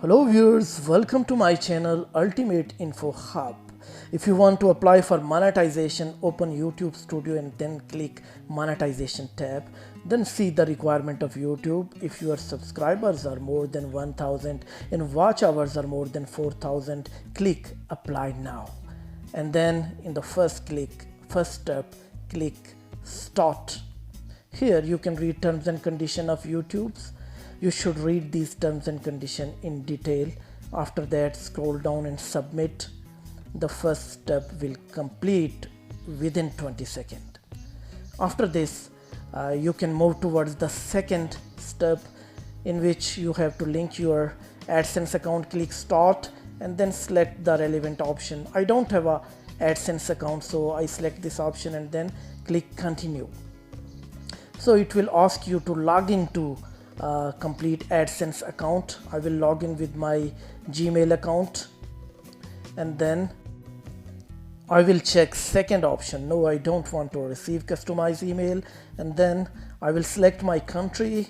Hello viewers, welcome to my channel Ultimate Info Hub. If you want to apply for monetization, open YouTube Studio and then click Monetization tab. Then see the requirement of YouTube. If your subscribers are more than 1000 and watch hours are more than 4000, click Apply Now. And then in the first step, click Start. Here you can read terms and conditions of YouTube's. You should read these terms and conditions in detail. After that, scroll down and submit. The first step will complete within 20 seconds. After this, you can move towards the second step, in which you have to link your Adsense account. Click Start and then select the relevant option. I don't have a Adsense account, so I select this option and then click Continue. So it will ask you to log into complete Adsense account. I will log in with my Gmail account and then I will check second option. No, I don't want to receive customized email, and then I will select my country,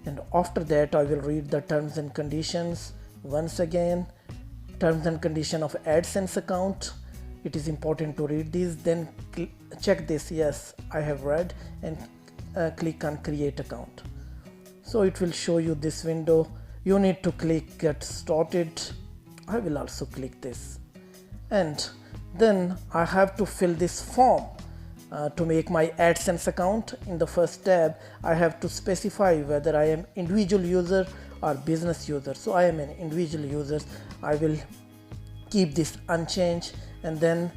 and after that I will read the terms and conditions. Once again, terms and condition of Adsense account. It is important to read these. Then check this, yes, I have read, and click on create account. So it will show you this window. You need to click get started. I will also click this, and then I have to fill this form to make my Adsense account. In the first tab, I have to specify whether I am individual user or business user. So I am an individual user. I will keep this unchanged, and then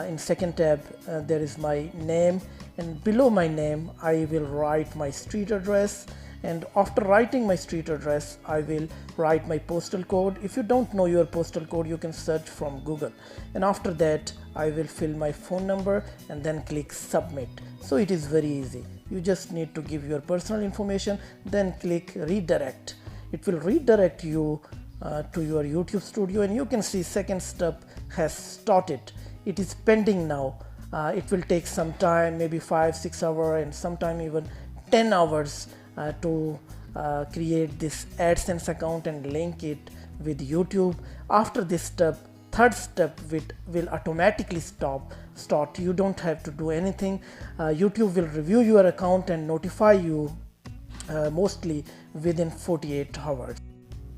in second tab there is my name, and below my name I will write my street address, and after writing my street address I will write my postal code. If you don't know your postal code, you can search from Google, and after that I will fill my phone number and then click submit. So it is very easy. You just need to give your personal information, then click redirect. It will redirect you to your YouTube Studio, and you can see second step has started. It is pending now. It will take some time, maybe 5-6 hours, and sometime even 10 hours to create this Adsense account and link it with YouTube. After this step, third step will automatically start. You don't have to do anything. YouTube will review your account and notify you mostly within 48 hours.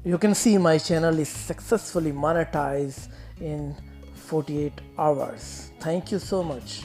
You can see my channel is successfully monetized in 48 hours. Thank you so much.